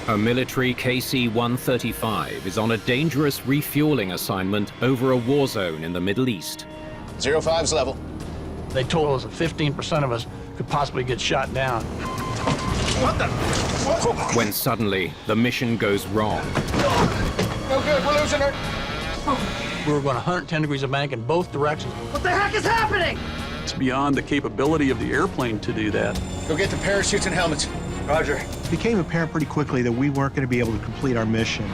A military KC-135 is on a dangerous refueling assignment over a war zone in the Middle East. 05's level. They told us that 15% of us could possibly get shot down. What the? What? When suddenly, the mission goes wrong. No good, we're losing her. We were going 110 degrees of bank in both directions. What the heck is happening? It's beyond the capability of the airplane to do that. Go get the parachutes and helmets. Roger. It became apparent pretty quickly that we weren't going to be able to complete our mission.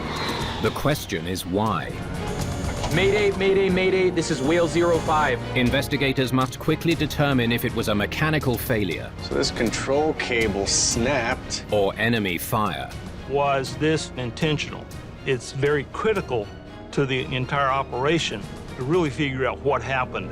The question is why? Mayday, Mayday, Mayday, this is Whale 05. Investigators must quickly determine if it was a mechanical failure So this control cable snapped. or enemy fire. Was this intentional? It's very critical to the entire operation to really figure out what happened.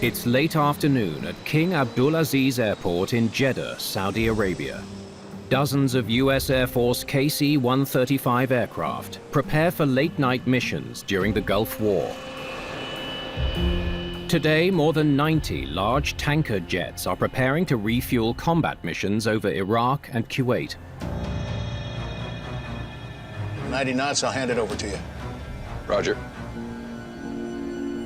It's late afternoon at King Abdulaziz Airport in Jeddah, Saudi Arabia. Dozens of U.S. Air Force KC-135 aircraft prepare for late-night missions during the Gulf War. Today, more than 90 large tanker jets are preparing to refuel combat missions over Iraq and Kuwait. 90 knots, I'll hand it over to you. Roger.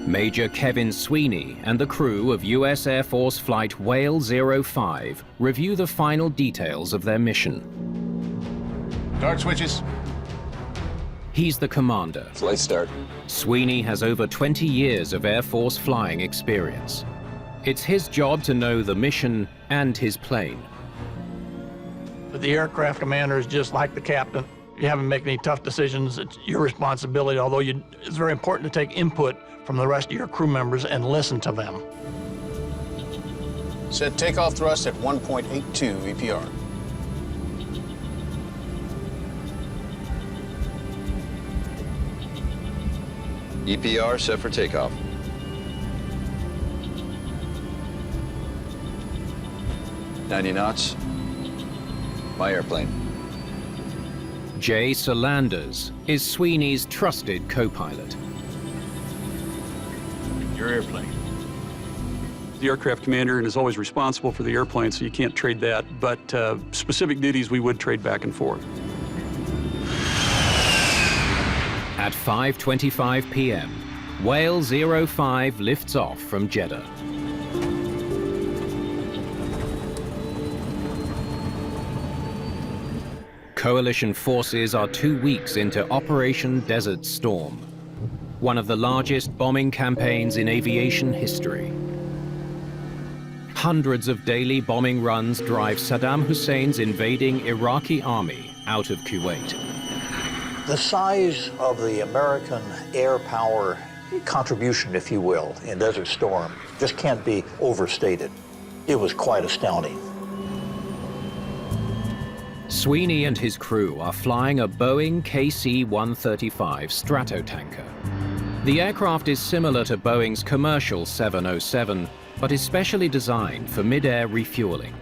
Major Kevin Sweeney and the crew of U.S. Air Force Flight Whale 05 review the final details of their mission. Dart switches. He's the commander. Flight start. Sweeney has over 20 years of Air Force flying experience. It's his job to know the mission and his plane. But the aircraft commander is just like the captain. You haven't made any tough decisions. It's your responsibility, although it's very important to take input from the rest of your crew members and listen to them. Set takeoff thrust at 1.82 EPR. EPR set for takeoff. "90 knots. My airplane." Jay Solanders is Sweeney's trusted co-pilot. Your airplane. The aircraft commander is always responsible for the airplane, so you can't trade that. But specific duties we would trade back and forth. At 5:25 p.m., Whale 05 lifts off from Jeddah. Coalition forces are 2 weeks into Operation Desert Storm, one of the largest bombing campaigns in aviation history. Hundreds of daily bombing runs drive Saddam Hussein's invading Iraqi army out of Kuwait. The size of the American air power contribution, if you will, in Desert Storm just can't be overstated. It was quite astounding. Sweeney and his crew are flying a Boeing KC-135 Stratotanker. The aircraft is similar to Boeing's commercial 707, but is specially designed for mid-air refueling.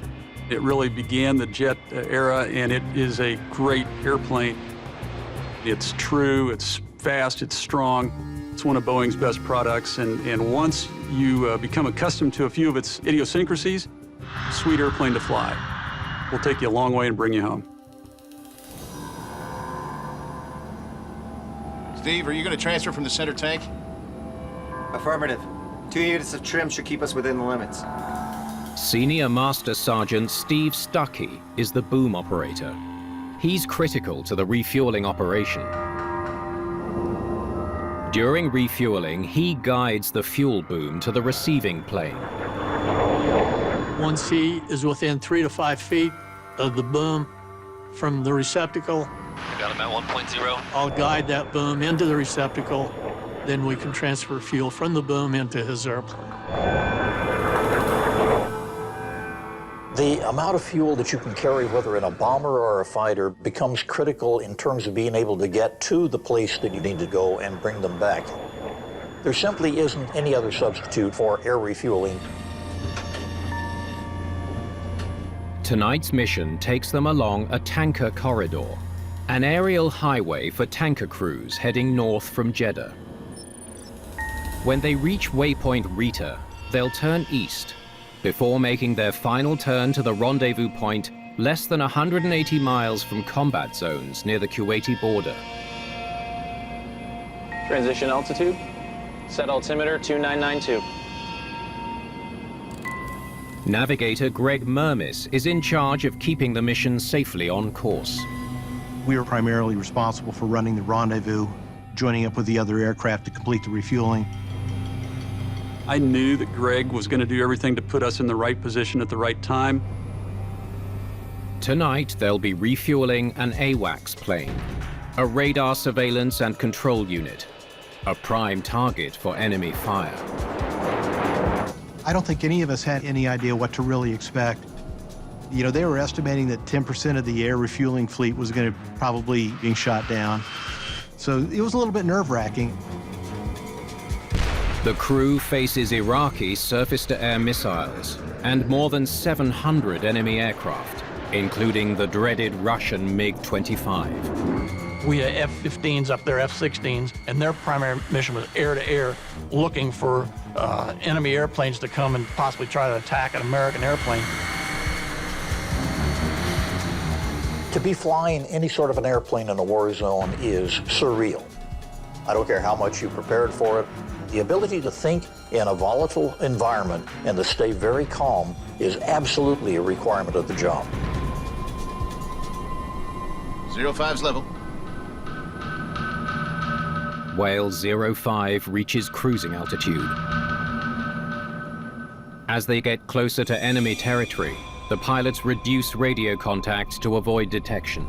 It really began the jet era, and it is a great airplane. It's true, it's fast, it's strong. It's one of Boeing's best products, and once you become accustomed to a few of its idiosyncrasies, sweet airplane to fly. We'll take you a long way and bring you home. Steve, are you going to transfer from the center tank? Affirmative. 2 units of trim should keep us within the limits. Senior Master Sergeant Steve Stucky is the boom operator. He's critical to the refueling operation. During refueling, he guides the fuel boom to the receiving plane. Once he is within 3 to 5 feet of the boom from the receptacle, Got him at 1.0. I'll guide that boom into the receptacle. Then we can transfer fuel from the boom into his airplane. The amount of fuel that you can carry, whether in a bomber or a fighter, becomes critical in terms of being able to get to the place that you need to go and bring them back. There simply isn't any other substitute for air refueling. Tonight's mission takes them along a tanker corridor, an aerial highway for tanker crews heading north from Jeddah. When they reach waypoint Rita, they'll turn east before making their final turn to the rendezvous point less than 180 miles from combat zones near the Kuwaiti border. Transition altitude. Set altimeter 2992. Navigator Greg Mermis is in charge of keeping the mission safely on course. We are primarily responsible for running the rendezvous, joining up with the other aircraft to complete the refueling. I knew that Greg was going to do everything to put us in the right position at the right time. Tonight, they'll be refueling an AWACS plane, a radar surveillance and control unit, a prime target for enemy fire. I don't think any of us had any idea what to really expect. You know, they were estimating that 10% of the air refueling fleet was going to probably being shot down. So it was a little bit nerve-wracking. The crew faces Iraqi surface-to-air missiles and more than 700 enemy aircraft, including the dreaded Russian MiG-25. We had F-15s up there, F-16s, and their primary mission was air-to-air, looking for enemy airplanes to come and possibly try to attack an American airplane. To be flying any sort of an airplane in a war zone is surreal. I don't care how much you prepared for it. The ability to think in a volatile environment and to stay very calm is absolutely a requirement of the job. 05's level. Whale 05 reaches cruising altitude. As they get closer to enemy territory, the pilots reduce radio contact to avoid detection.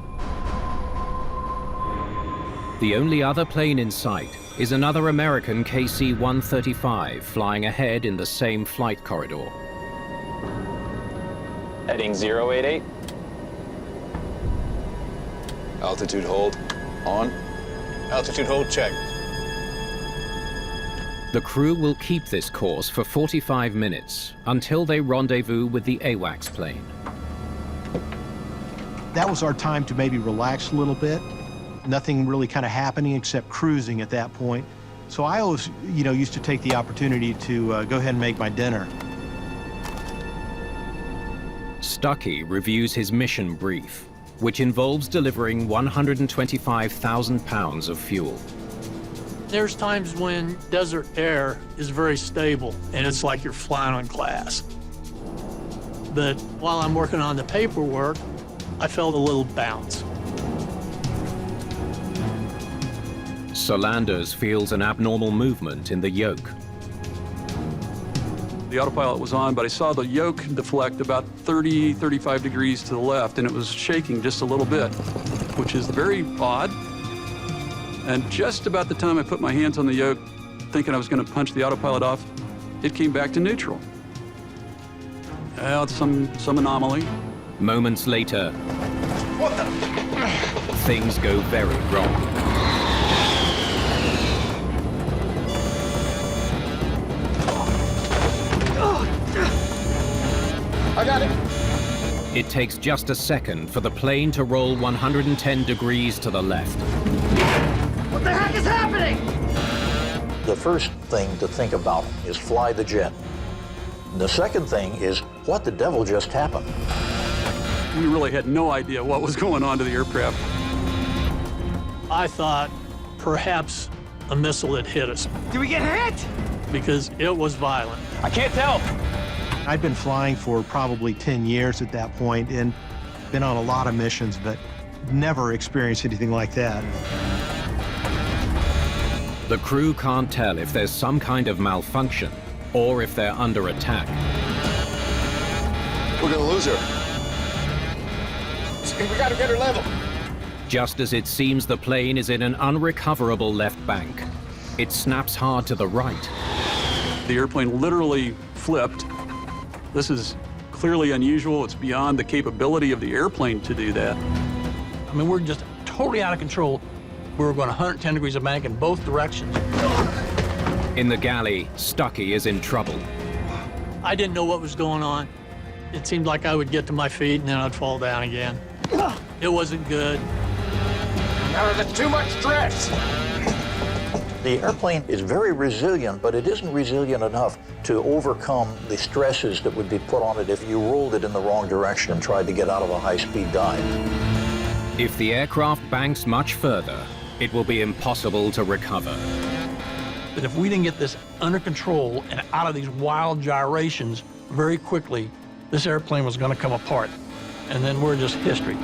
The only other plane in sight is another American KC-135 flying ahead in the same flight corridor. Heading 088. Altitude hold. On. Altitude hold check. The crew will keep this course for 45 minutes until they rendezvous with the AWACS plane. That was our time to maybe relax a little bit. Nothing really kind of happening except cruising at that point. So I always, used to take the opportunity to go ahead and make my dinner. Stucky reviews his mission brief, which involves delivering 125,000 pounds of fuel. There's times when desert air is very stable, and it's like you're flying on glass. But while I'm working on the paperwork, I felt a little bounce. Solanders feels an abnormal movement in the yoke. The autopilot was on, but I saw the yoke deflect about 30, 35 degrees to the left, and it was shaking just a little bit, which is very odd. And just about the time I put my hands on the yoke, thinking I was going to punch the autopilot off, it came back to neutral. Well, it's some anomaly. Moments later, What the? things go very wrong. I got it. It takes just a second for the plane to roll 110 degrees to the left. What the heck is happening? The first thing to think about is fly the jet. The second thing is, what the devil just happened? We really had no idea what was going on to the aircraft. I thought perhaps a missile had hit us Did we get hit? because it was violent. I can't tell. I'd been flying for probably 10 years at that point and been on a lot of missions, but never experienced anything like that. The crew can't tell if there's some kind of malfunction or if they're under attack. We're gonna lose her. We gotta get her level. Just as it seems the plane is in an unrecoverable left bank, it snaps hard to the right. The airplane literally flipped. This is clearly unusual. It's beyond the capability of the airplane to do that. I mean, we're just totally out of control. We were going 110 degrees of bank in both directions. In the galley, Stucky is in trouble. I didn't know what was going on. It seemed like I would get to my feet and then I'd fall down again. It wasn't good. Now there's too much stress. The airplane is very resilient, but it isn't resilient enough to overcome the stresses that would be put on it if you rolled it in the wrong direction and tried to get out of a high-speed dive. If the aircraft banks much further, it will be impossible to recover. But if we didn't get this under control and out of these wild gyrations very quickly, this airplane was going to come apart. And then we're just history.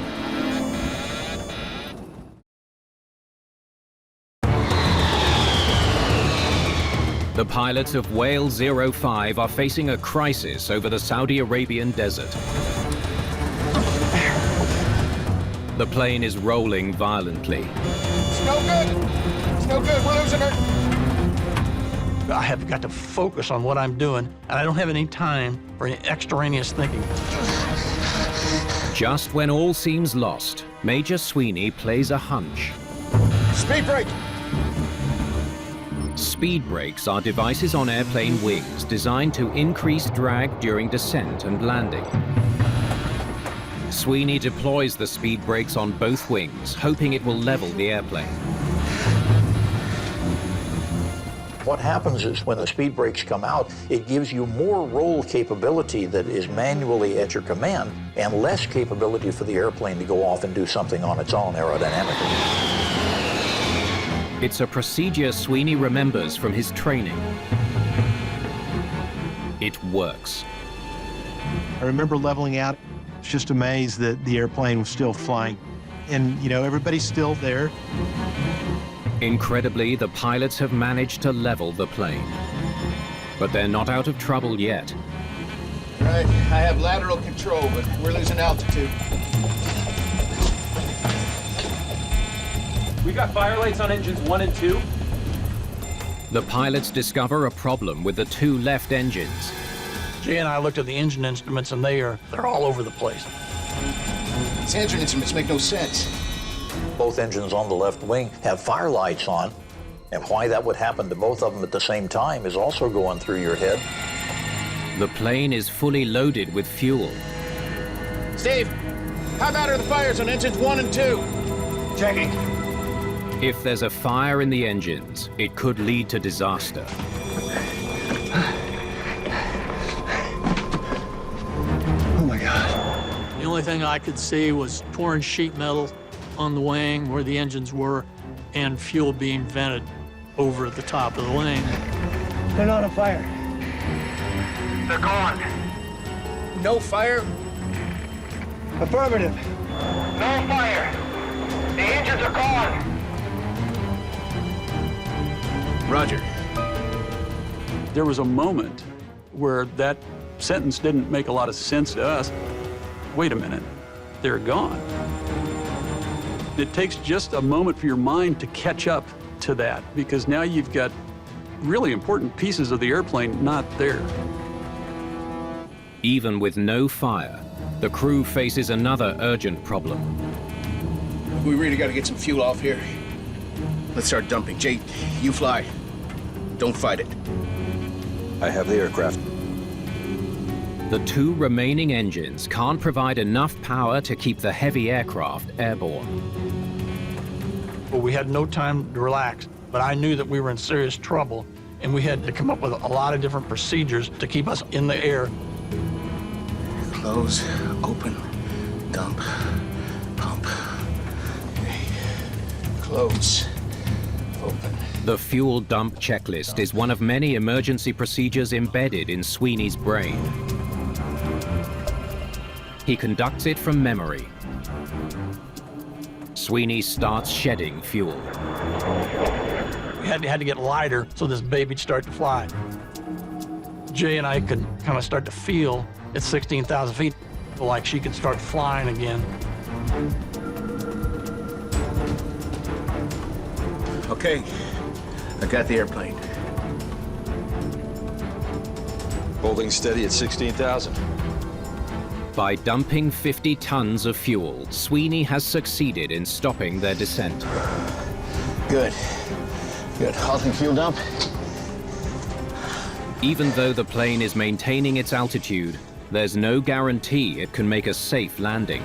The pilots of Whale 05 are facing a crisis over the Saudi Arabian desert. The plane is rolling violently. It's no good. It's no good. We're losing her. I have got to focus on what I'm doing, and I don't have any time for any extraneous thinking. Just when all seems lost, Major Sweeney plays a hunch. Speed brake. Speed brakes are devices on airplane wings designed to increase drag during descent and landing. Sweeney deploys the speed brakes on both wings, hoping it will level the airplane. What happens is when the speed brakes come out, it gives you more roll capability that is manually at your command and less capability for the airplane to go off and do something on its own aerodynamically. It's a procedure Sweeney remembers from his training. It works. I remember leveling out, just amazed that the airplane was still flying. And, you know, everybody's still there. Incredibly, the pilots have managed to level the plane. But they're not out of trouble yet. Right, I have lateral control, but we're losing altitude. We got fire lights on engines 1 and 2. The pilots discover a problem with the two left engines. Jay and I looked at the engine instruments, and they're all over the place. These engine instruments make no sense. Both engines on the left wing have fire lights on, and why that would happen to both of them at the same time is also going through your head. The plane is fully loaded with fuel. Steve, how bad are the fires on engines 1 and 2? Checking. If there's a fire in the engines, it could lead to disaster. Oh my God. The only thing I could see was torn sheet metal on the wing where the engines were and fuel being vented over at the top of the wing. They're not on fire. They're gone. No fire? Affirmative. No fire. The engines are gone. Roger. There was a moment where that sentence didn't make a lot of sense to us. Wait a minute, they're gone. It takes just a moment for your mind to catch up to that, because now you've got really important pieces of the airplane not there. Even with no fire, the crew faces another urgent problem. We really got to get some fuel off here. Let's start dumping. Jay, you fly. Don't fight it. I have the aircraft. The two remaining engines can't provide enough power to keep the heavy aircraft airborne. Well, we had no time to relax, but I knew that we were in serious trouble, and we had to come up with a lot of different procedures to keep us in the air. Close, open, dump, pump. Close, open. The fuel dump checklist is one of many emergency procedures embedded in Sweeney's brain. He conducts it from memory. Sweeney starts shedding fuel. We had to get lighter so this baby'd start to fly. Jay and I could kind of start to feel at 16,000 feet like she could start flying again. Okay, I got the airplane. Holding steady at 16,000. By dumping 50 tons of fuel, Sweeney has succeeded in stopping their descent. Good. Good. Halting fuel dump. Even though the plane is maintaining its altitude, there's no guarantee it can make a safe landing.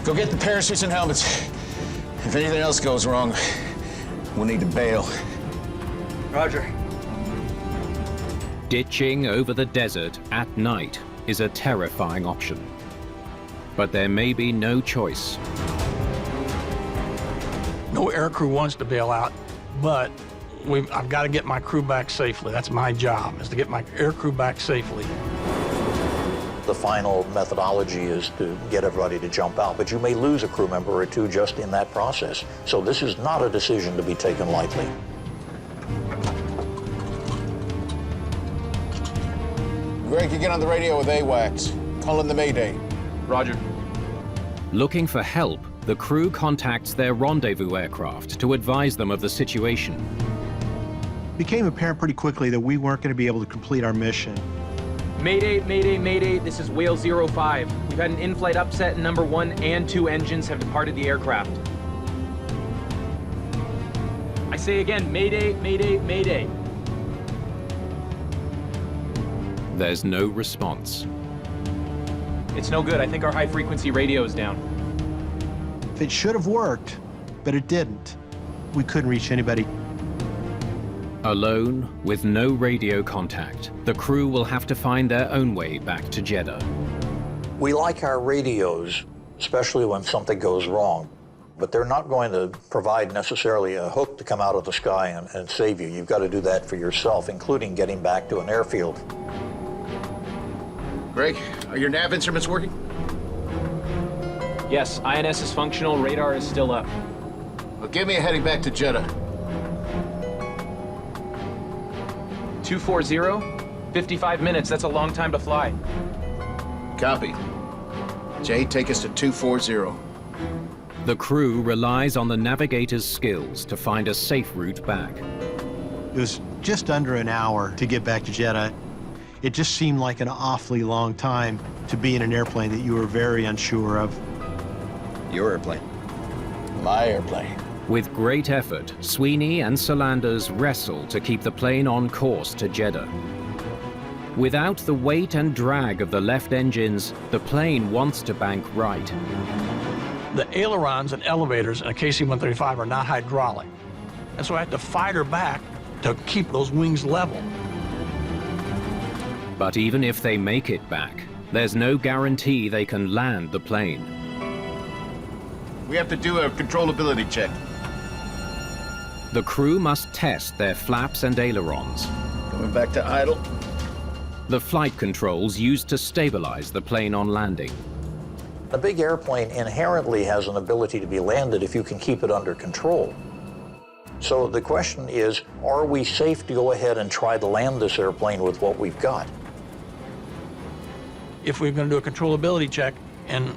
Go get the parachutes and helmets. If anything else goes wrong, we'll need to bail. Roger. Ditching over the desert at night is a terrifying option. But there may be no choice. No aircrew wants to bail out, but I've got to get my crew back safely. That's my job, is to get my aircrew back safely. The final methodology is to get everybody to jump out, but you may lose a crew member or two just in that process. So this is not a decision to be taken lightly. Greg, you get on the radio with AWACS. Call in the Mayday. Roger. Looking for help, the crew contacts their rendezvous aircraft to advise them of the situation. It became apparent pretty quickly that we weren't going to be able to complete our mission. Mayday, Mayday, Mayday, this is Whale 05. We've had an in-flight upset and number 1 and 2 engines have departed the aircraft. I say again, Mayday, Mayday, Mayday. There's no response. It's no good. I think our high-frequency radio is down. It should have worked, but it didn't. We couldn't reach anybody. Alone, with no radio contact, the crew will have to find their own way back to Jeddah. We like our radios, especially when something goes wrong, but they're not going to provide necessarily a hook to come out of the sky and save you. You've got to do that for yourself, including getting back to an airfield. Greg, are your nav instruments working? Yes, INS is functional, radar is still up. Well, give me a heading back to Jeddah. 240, 55 minutes, that's a long time to fly. Copy. Jay, take us to 240. The crew relies on the navigator's skills to find a safe route back. It was just under an hour to get back to Jeddah. It just seemed like an awfully long time to be in an airplane that you were very unsure of. Your airplane. My airplane. With great effort, Sweeney and Salanders wrestle to keep the plane on course to Jeddah. Without the weight and drag of the left engines, the plane wants to bank right. The ailerons and elevators in a KC-135 are not hydraulic. And so I have to fight her back to keep those wings level. But even if they make it back, there's no guarantee they can land the plane. We have to do a controllability check. The crew must test their flaps and ailerons. Going back to idle. The flight controls used to stabilize the plane on landing. A big airplane inherently has an ability to be landed if you can keep it under control. So the question is, are we safe to go ahead and try to land this airplane with what we've got? If we're going to do a controllability check and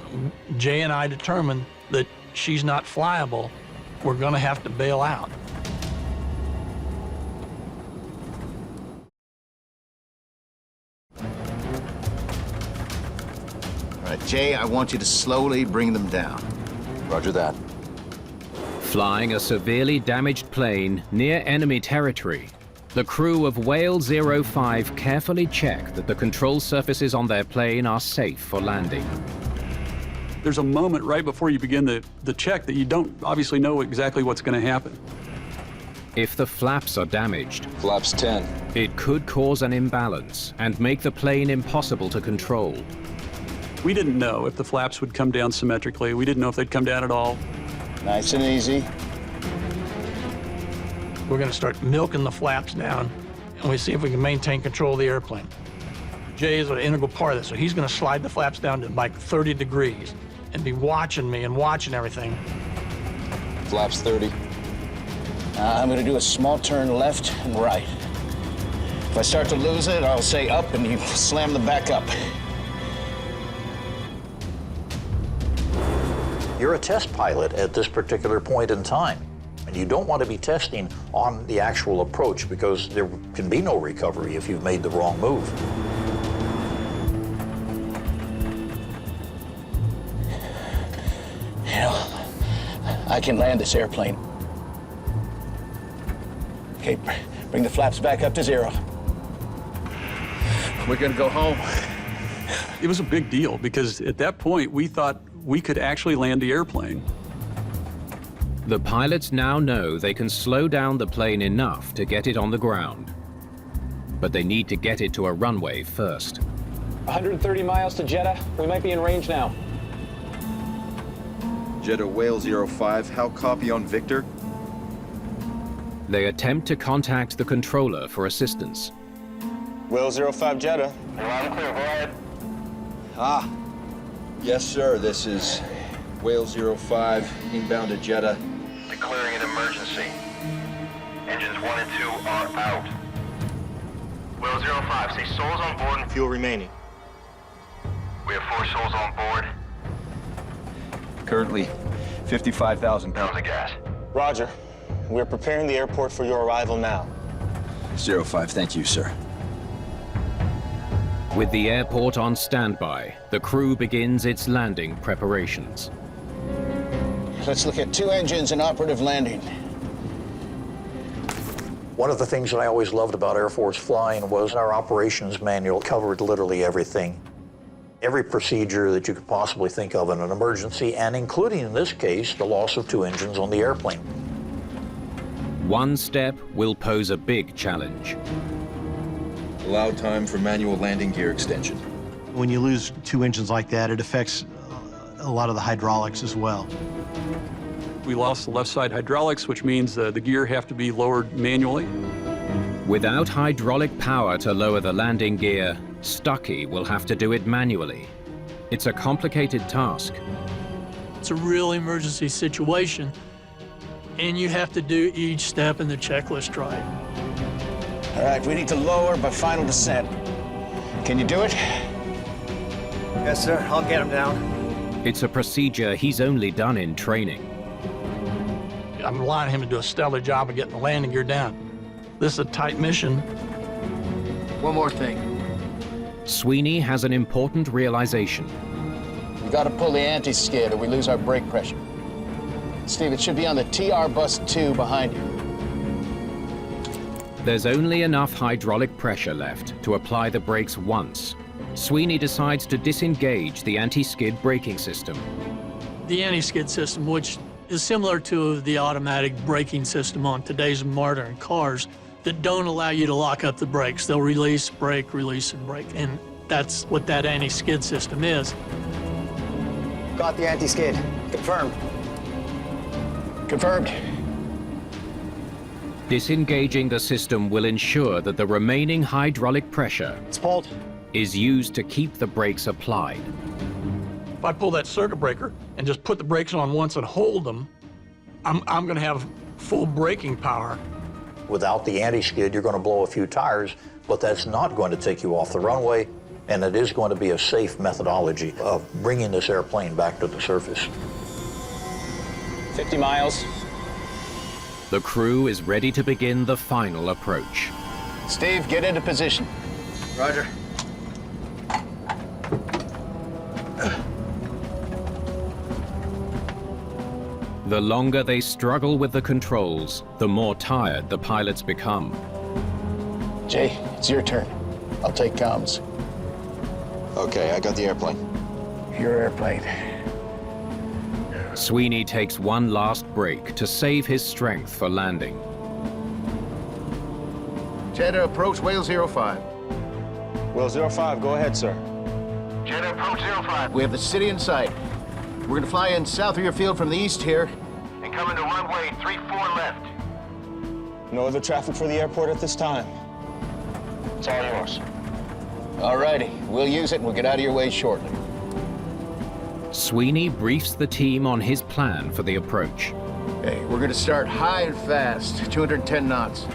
Jay and I determine that she's not flyable, we're going to have to bail out. All right, Jay, I want you to slowly bring them down. Roger that. Flying a severely damaged plane near enemy territory, the crew of Whale 05 carefully check that the control surfaces on their plane are safe for landing. There's a moment right before you begin the check that you don't obviously know exactly what's going to happen. If the flaps are damaged, Flaps 10. it could cause an imbalance and make the plane impossible to control. We didn't know if the flaps would come down symmetrically. We didn't know if they'd come down at all. Nice and easy. We're going to start milking the flaps down, and we see if we can maintain control of the airplane. Jay is an integral part of this, so he's going to slide the flaps down to like 30 degrees and be watching me and watching everything. Flaps 30. I'm going to do a small turn left and right. If I start to lose it, I'll say up and you slam them back up. You're a test pilot at this particular point in time, and you don't want to be testing on the actual approach because there can be no recovery if you've made the wrong move. I can land this airplane. Okay, bring the flaps back up to 0. We're gonna go home. It was a big deal because at that point we thought we could actually land the airplane. The pilots now know they can slow down the plane enough to get it on the ground. But they need to get it to a runway first. 130 miles to Jeddah. We might be in range now. Jeddah Whale 05, how copy on Victor? They attempt to contact the controller for assistance. Whale 05 Jeddah. I'm clear, go ahead. Ah, yes sir, this is Whale 05, inbound to Jeddah. Declaring an emergency. Engines 1 and 2 are out. Whale 05, say souls on board and Fuel remaining. we have 4 souls on board. Currently 55,000 Pounds pounds. of gas. Roger. We're preparing the airport for your arrival now. 05, thank you, sir. With the airport on standby, the crew begins its landing preparations. Let's look at 2 engines and operative landing. One of the things that I always loved about Air Force flying was our operations manual covered literally everything. Every procedure that you could possibly think of in an emergency, and including in this case, the loss of 2 engines on the airplane. One step will pose a big challenge. Allowed time for manual landing gear extension. When you lose 2 engines like that, it affects a lot of the hydraulics as well. We lost the left side hydraulics, which means the gear have to be lowered manually. Without hydraulic power to lower the landing gear, Stucky will have to do it manually. It's a complicated task. It's a real emergency situation, and you have to do each step in the checklist right. All right, we need to lower by final descent. Can you do it? Yes, sir. I'll get him down. It's a procedure he's only done in training. I'm relying on him to do a stellar job of getting the landing gear down. This is a tight mission. One more thing. Sweeney has an important realization. We gotta pull the anti-skid or we lose our brake pressure. Steve, it should be on the TR bus 2 behind you. There's only enough hydraulic pressure left to apply the brakes once. Sweeney decides to disengage the anti-skid braking system. The anti-skid system, which is similar to the automatic braking system on today's modern cars that don't allow you to lock up the brakes. They'll release, brake, release, and brake. And that's what that anti-skid system is. Got the anti-skid. Confirmed. Confirmed. Disengaging the system will ensure that the remaining hydraulic pressure It's pulled. is used to keep the brakes applied. If I pull that circuit breaker and just put the brakes on once and hold them, I'm going to have full braking power. Without the anti-skid, you're going to blow a few tires, but that's not going to take you off the runway, and it is going to be a safe methodology of bringing this airplane back to the surface. 50 miles. The crew is ready to begin the final approach. Steve, get into position. Roger. The longer they struggle with the controls, the more tired the pilots become. Jay, it's your turn. I'll take comms. Okay, I got the airplane. Your airplane. Sweeney takes one last break to save his strength for landing. Jeddah, approach Whale 05. Whale 05, go ahead, sir. Jeddah, approach 05. We have the city in sight. We're gonna fly in south of your field from the east here. And come into runway 34 left. No other traffic for the airport at this time. It's all yours. Alrighty, we'll use it and we'll get out of your way shortly. Sweeney briefs the team on his plan for the approach. Okay, we're gonna start high and fast, 210 knots.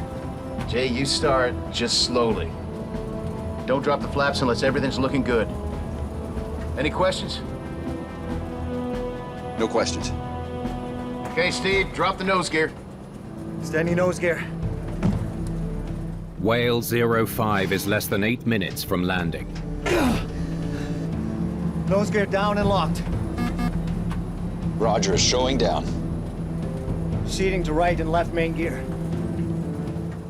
Jay, you start just slowly. Don't drop the flaps unless everything's looking good. Any questions? No questions. Okay, Steve, drop the nose gear. Standing nose gear. Whale 05 is less than 8 minutes from landing. Nose gear down and locked. Roger is showing down. proceeding to right and left main gear.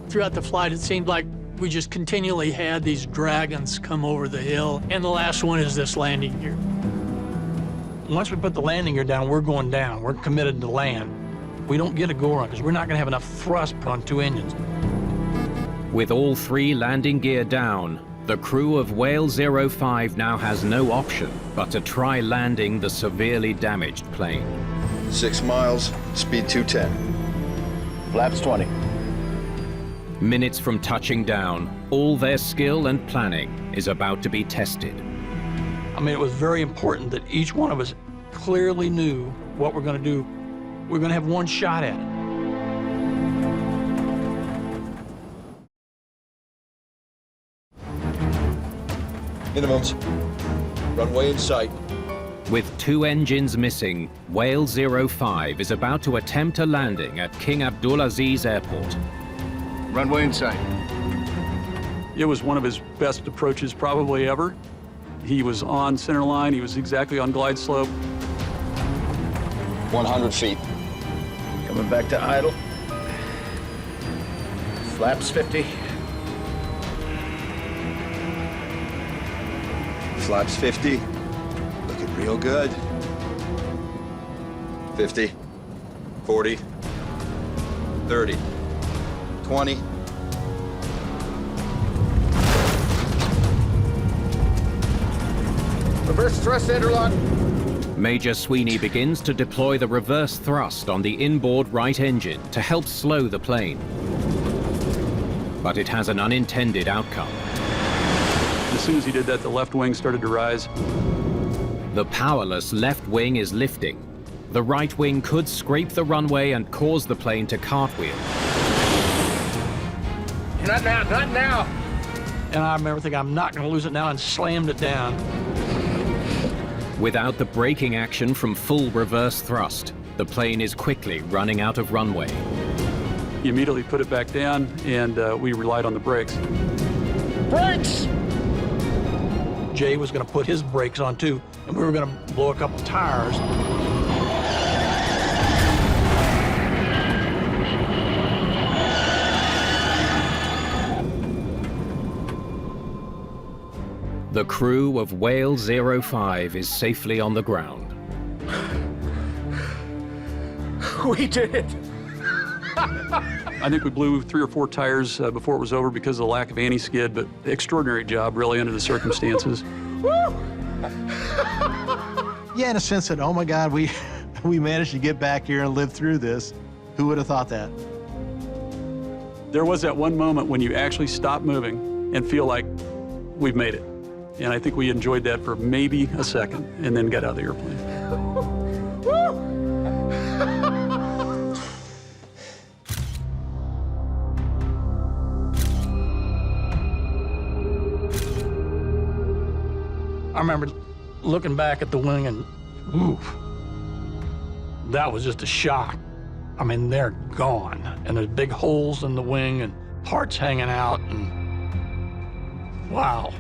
Throughout the flight, it seemed like we just continually had these dragons come over the hill, and the last one is this landing gear. Once we put the landing gear down, we're going down. We're committed to land. We don't get a go-around because we're not going to have enough thrust on 2 engines. With all 3 landing gear down, the crew of Whale 05 now has no option but to try landing the severely damaged plane. 6 miles, speed 210. Flaps 20. Minutes from touching down, all their skill and planning is about to be tested. I mean, it was very important that each one of us clearly knew what we're going to do. We're going to have one shot at it. Minimums. Runway in sight. With 2 engines missing, Whale 05 is about to attempt a landing at King Abdulaziz Airport. Runway in sight. It was one of his best approaches probably ever. He was on center line. He was exactly on glide slope. 100 feet. Coming back to idle. Flaps 50. Flaps 50. Looking real good. 50. 40. 30. 20. Reverse thrust interlock. Major Sweeney begins to deploy the reverse thrust on the inboard right engine to help slow the plane. But it has an unintended outcome. As soon as he did that, the left wing started to rise. The powerless left wing is lifting. The right wing could scrape the runway and cause the plane to cartwheel. Not now, not now. And I remember thinking, I'm not going to lose it now, and slammed it down. Without the braking action from full reverse thrust, the plane is quickly running out of runway. He immediately put it back down, and we relied on the brakes. Brakes! Jay was going to put his brakes on too, and we were going to blow a couple tires. The crew of Whale 05 is safely on the ground. We did it! I think we blew 3 or 4 tires before it was over because of the lack of anti-skid, but extraordinary job, really, under the circumstances. Yeah, in a sense that, oh my God, we managed to get back here and live through this. Who would have thought that? There was that one moment when you actually stop moving and feel like we've made it. And I think we enjoyed that for maybe a second and then got out of the airplane. I remember looking back at the wing and, oof, that was just a shock. I mean, they're gone. And there's big holes in the wing and parts hanging out, and wow.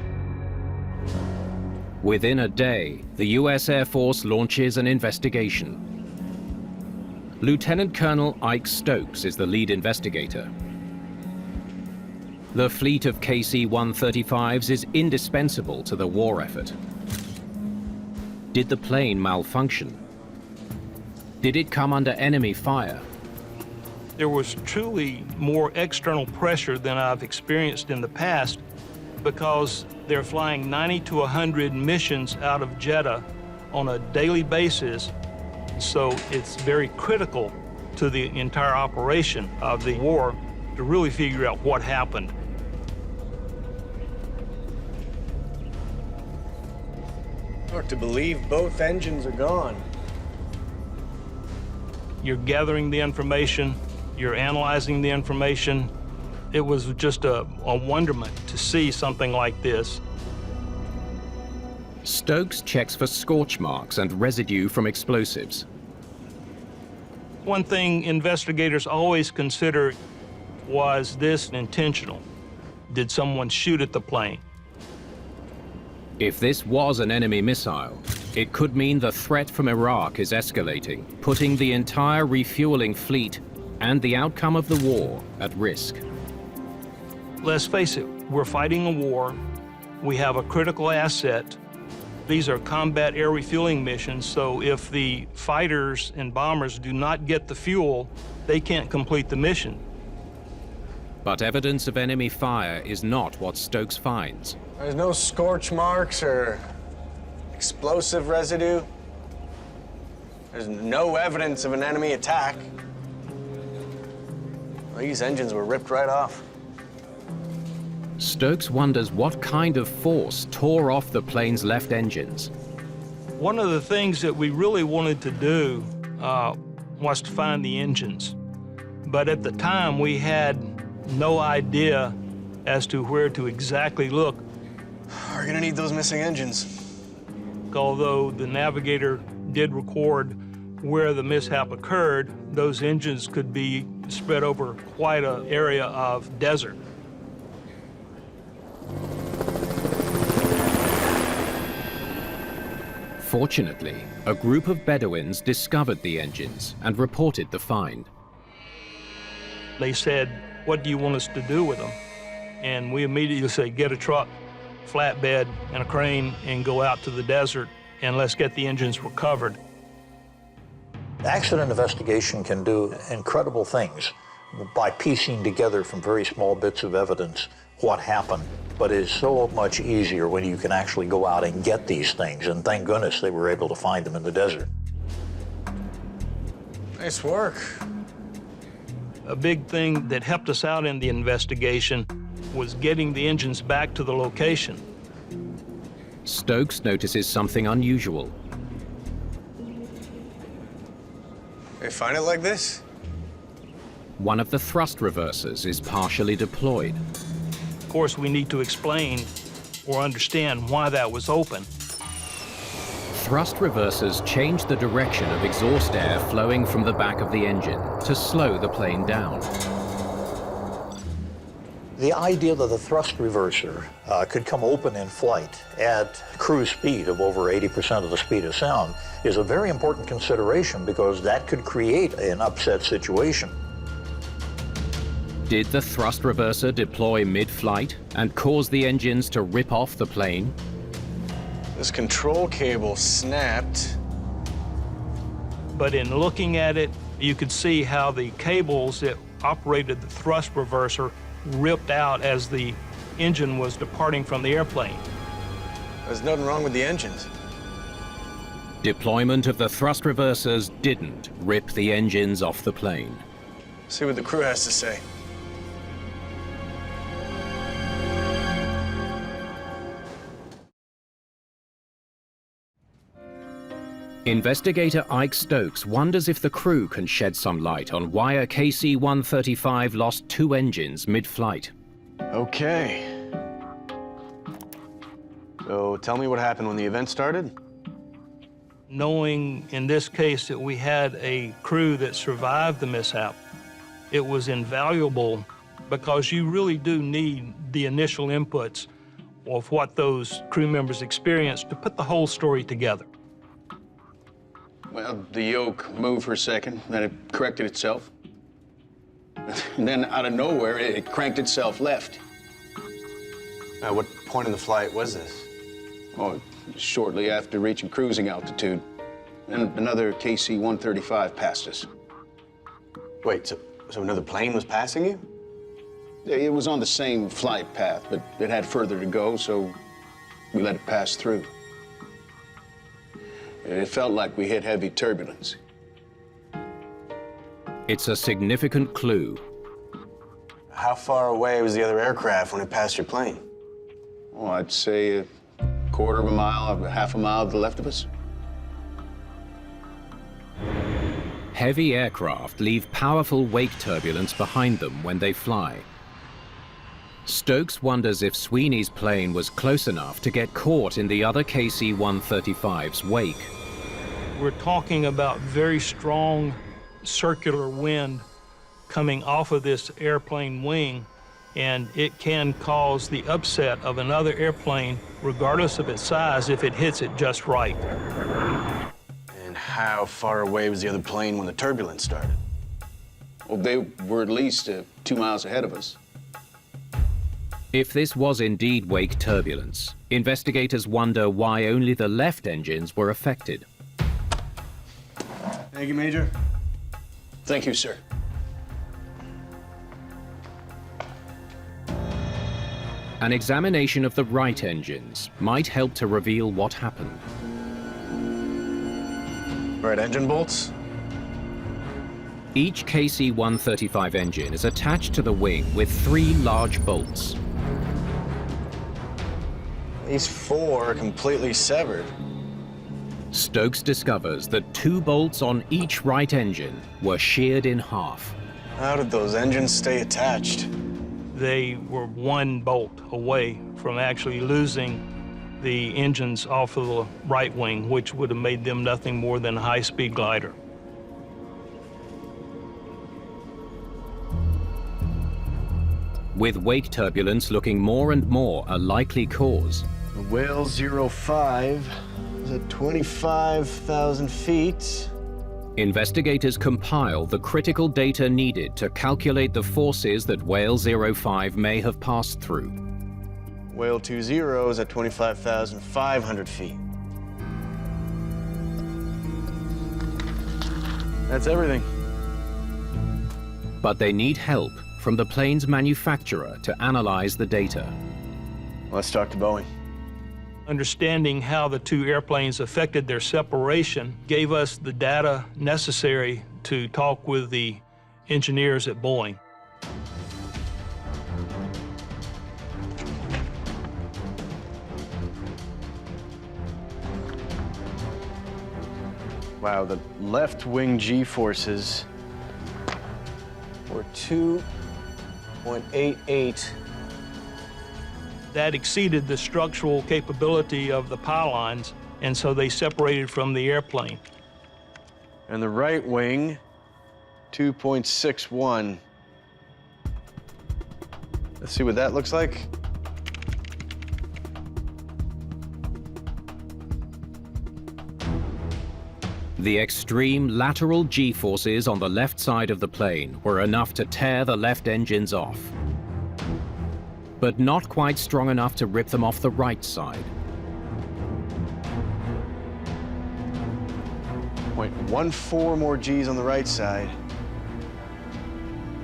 Within a day, the U.S. Air Force launches an investigation. Lieutenant Colonel Ike Stokes is the lead investigator. The fleet of KC-135s is indispensable to the war effort. Did the plane malfunction? Did it come under enemy fire? There was truly more external pressure than I've experienced in the past because they're flying 90 to 100 missions out of Jeddah on a daily basis. So it's very critical to the entire operation of the war to really figure out what happened. Hard to believe both engines are gone. You're gathering the information, you're analyzing the information. It was just a wonderment to see something like this. Stokes checks for scorch marks and residue from explosives. One thing investigators always consider, was this intentional? Did someone shoot at the plane? If this was an enemy missile, it could mean the threat from Iraq is escalating, putting the entire refueling fleet and the outcome of the war at risk. Let's face it, we're fighting a war. We have a critical asset. These are combat air refueling missions, so if the fighters and bombers do not get the fuel, they can't complete the mission. But evidence of enemy fire is not what Stokes finds. There's no scorch marks or explosive residue. There's no evidence of an enemy attack. These engines were ripped right off. Stokes wonders what kind of force tore off the plane's left engines. One of the things that we really wanted to do was to find the engines. But at the time, we had no idea as to where to exactly look. We're gonna need those missing engines. Although the navigator did record where the mishap occurred, those engines could be spread over quite an area of desert. Fortunately, a group of Bedouins discovered the engines and reported the find. They said, "What do you want us to do with them?" And we immediately said, "Get a truck, flatbed, and a crane and go out to the desert and let's get the engines recovered." Accident investigation can do incredible things by piecing together from very small bits of evidence what happened, but it's so much easier when you can actually go out and get these things, and thank goodness they were able to find them in the desert. Nice work. A big thing that helped us out in the investigation was getting the engines back to the location. Stokes notices something unusual. They find it like this? One of the thrust reversers is partially deployed. Of course, we need to explain or understand why that was open. Thrust reversers change the direction of exhaust air flowing from the back of the engine to slow the plane down. The idea that the thrust reverser could come open in flight at cruise speed of over 80% of the speed of sound is a very important consideration, because that could create an upset situation. Did the thrust reverser deploy mid-flight and cause the engines to rip off the plane? This control cable snapped. But in looking at it, you could see how the cables that operated the thrust reverser ripped out as the engine was departing from the airplane. There's nothing wrong with the engines. Deployment of the thrust reversers didn't rip the engines off the plane. See what the crew has to say. Investigator Ike Stokes wonders if the crew can shed some light on why a KC-135 lost 2 engines mid-flight. Okay. So tell me what happened when the event started? Knowing in this case that we had a crew that survived the mishap, it was invaluable, because you really do need the initial inputs of what those crew members experienced to put the whole story together. Well, the yoke moved for a second, then it corrected itself. And then out of nowhere, it cranked itself left. At what point in the flight was this? Oh, shortly after reaching cruising altitude. And another KC-135 passed us. Wait, so another plane was passing you? It was on the same flight path, but it had further to go, so we let it pass through. It felt like we hit heavy turbulence. It's a significant clue. How far away was the other aircraft when it passed your plane? Oh, I'd say a quarter of a mile, half a mile to the left of us. Heavy aircraft leave powerful wake turbulence behind them when they fly. Stokes wonders if Sweeney's plane was close enough to get caught in the other KC-135's wake. We're talking about very strong circular wind coming off of this airplane wing, and it can cause the upset of another airplane, regardless of its size, if it hits it just right. And how far away was the other plane when the turbulence started? Well, they were at least 2 miles ahead of us. If this was indeed wake turbulence, investigators wonder why only the left engines were affected. Thank you, Major. Thank you, sir. An examination of the right engines might help to reveal what happened. Right engine bolts? Each KC-135 engine is attached to the wing with 3 large bolts. These 4 are completely severed. Stokes discovers that 2 bolts on each right engine were sheared in half. How did those engines stay attached? They were 1 bolt away from actually losing the engines off of the right wing, which would have made them nothing more than a high-speed glider. With wake turbulence looking more and more a likely cause, The Whale 05 is at 25,000 feet. investigators compile the critical data needed to calculate the forces that Whale 05 may have passed through. Whale 20 is at 25,500 feet. That's everything. But they need help from the plane's manufacturer to analyze the data. Let's talk to Boeing. Understanding how the 2 airplanes affected their separation gave us the data necessary to talk with the engineers at Boeing. Wow, the left wing G-forces were 2.88. That exceeded the structural capability of the pylons, and so they separated from the airplane. And the right wing, 2.61. Let's see what that looks like. The extreme lateral G-forces on the left side of the plane were enough to tear the left engines off, but not quite strong enough to rip them off the right side. 0.14 more Gs on the right side.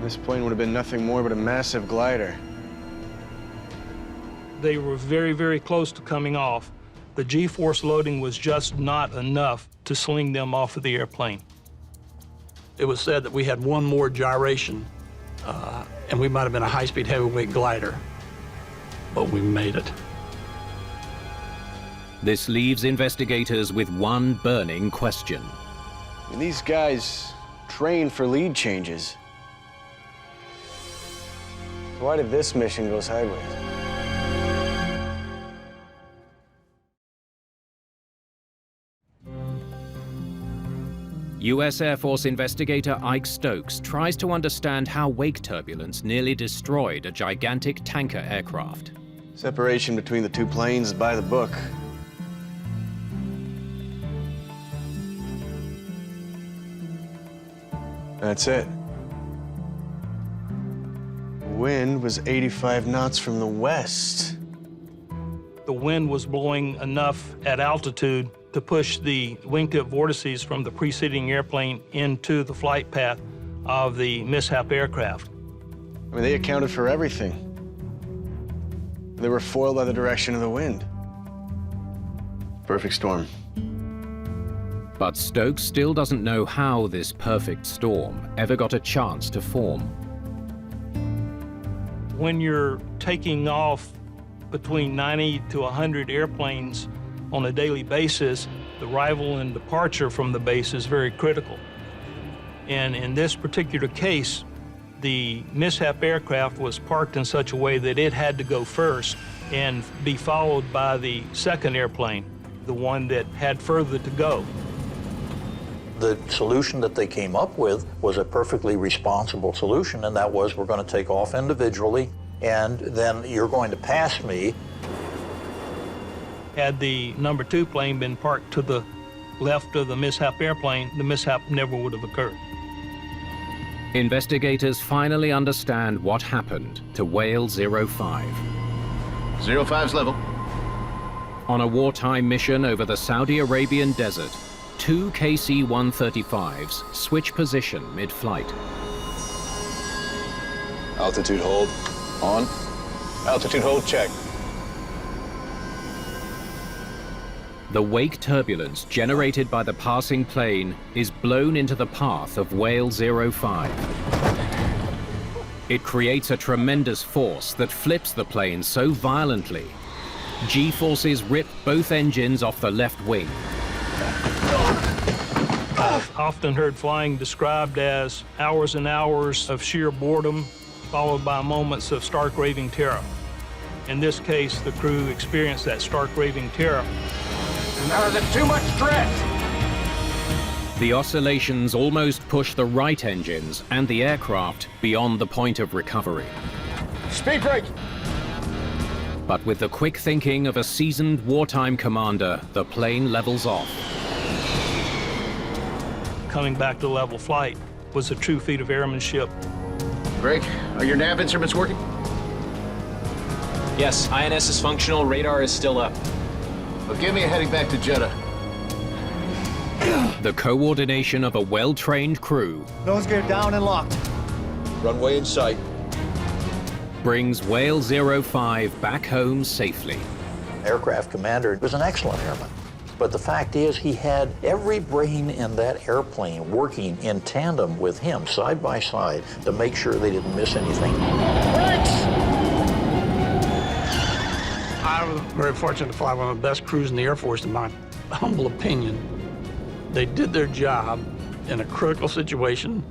This plane would have been nothing more but a massive glider. They were very, very close to coming off. The G-force loading was just not enough to sling them off of the airplane. It was said that we had 1 more gyration, and we might have been a high-speed heavyweight glider, but we made it. This leaves investigators with one burning question. And these guys train for lead changes. Why did this mission go sideways? U.S. Air Force investigator Ike Stokes tries to understand how wake turbulence nearly destroyed a gigantic tanker aircraft. Separation between the 2 planes is by the book. That's it. Wind was 85 knots from the west. The wind was blowing enough at altitude to push the wingtip vortices from the preceding airplane into the flight path of the mishap aircraft. I mean, they accounted for everything. They were foiled by the direction of the wind. Perfect storm. But Stokes still doesn't know how this perfect storm ever got a chance to form. When you're taking off between 90 to 100 airplanes on a daily basis, the arrival and departure from the base is very critical. And in this particular case, the mishap aircraft was parked in such a way that it had to go first and be followed by the second airplane, the one that had further to go. The solution that they came up with was a perfectly responsible solution, and that was, we're going to take off individually, and then you're going to pass me. Had the number 2 plane been parked to the left of the mishap airplane, the mishap never would have occurred. Investigators finally understand what happened to Whale 05. 05's level. On a wartime mission over the Saudi Arabian desert, 2 KC-135s switch position mid-flight. Altitude hold. On. Altitude hold check. The wake turbulence generated by the passing plane is blown into the path of Whale 05. It creates a tremendous force that flips the plane so violently, G-forces rip both engines off the left wing. I've often heard flying described as hours and hours of sheer boredom, followed by moments of stark raving terror. In this case, the crew experienced that stark raving terror. Now is it too much stress? The oscillations almost push the right engines and the aircraft beyond the point of recovery. Speed brake. But with the quick thinking of a seasoned wartime commander, the plane levels off. Coming back to level flight was a true feat of airmanship. Greg, are your nav instruments working? Yes, INS is functional, radar is still up. Well, give me a heading back to Jeddah. The coordination of a well-trained crew Nose gear down and locked. Runway in sight. brings Whale 05 back home safely. Aircraft commander was an excellent airman. But the fact is, he had every brain in that airplane working in tandem with him, side by side, to make sure they didn't miss anything. I was very fortunate to fly one of the best crews in the Air Force, in my humble opinion. They did their job in a critical situation,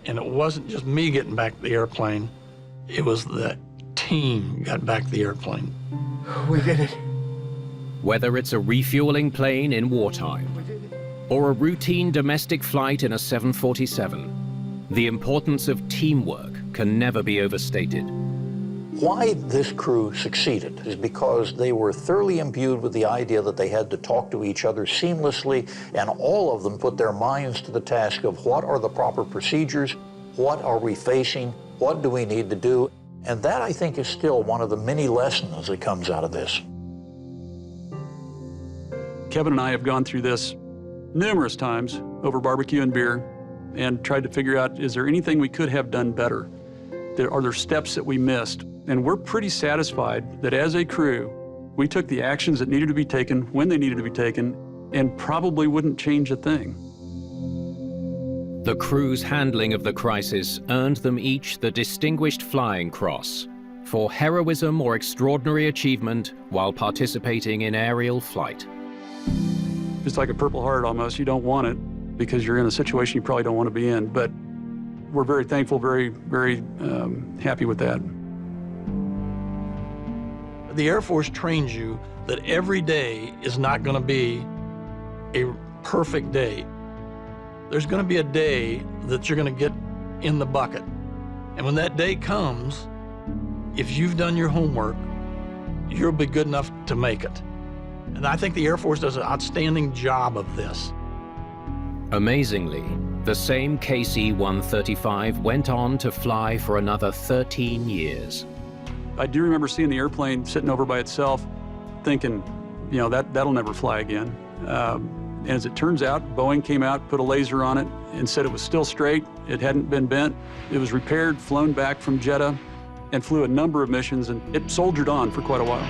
and it wasn't just me getting back to the airplane, it was the team got back to the airplane. We did it. Whether it's a refueling plane in wartime or a routine domestic flight in a 747, the importance of teamwork can never be overstated. Why this crew succeeded is because they were thoroughly imbued with the idea that they had to talk to each other seamlessly, and all of them put their minds to the task of what are the proper procedures, what are we facing, what do we need to do, and that, I think, is still one of the many lessons that comes out of this. Kevin and I have gone through this numerous times over barbecue and beer and tried to figure out, is there anything we could have done better? Are there steps that we missed? And we're pretty satisfied that as a crew, we took the actions that needed to be taken when they needed to be taken and probably wouldn't change a thing. The crew's handling of the crisis earned them each the Distinguished Flying Cross for heroism or extraordinary achievement while participating in aerial flight. It's like a Purple Heart almost. You don't want it because you're in a situation you probably don't want to be in, but we're very thankful, very happy with that. The Air Force trains you that every day is not going to be a perfect day. There's going to be a day that you're going to get in the bucket. And when that day comes, if you've done your homework, you'll be good enough to make it. And I think the Air Force does an outstanding job of this. Amazingly, the same KC-135 went on to fly for another 13 years. I do remember seeing the airplane sitting over by itself, thinking, you know, that'll never fly again. And as it turns out, Boeing came out, put a laser on it, and said it was still straight, it hadn't been bent. It was repaired, flown back from Jeddah, and flew a number of missions, and it soldiered on for quite a while.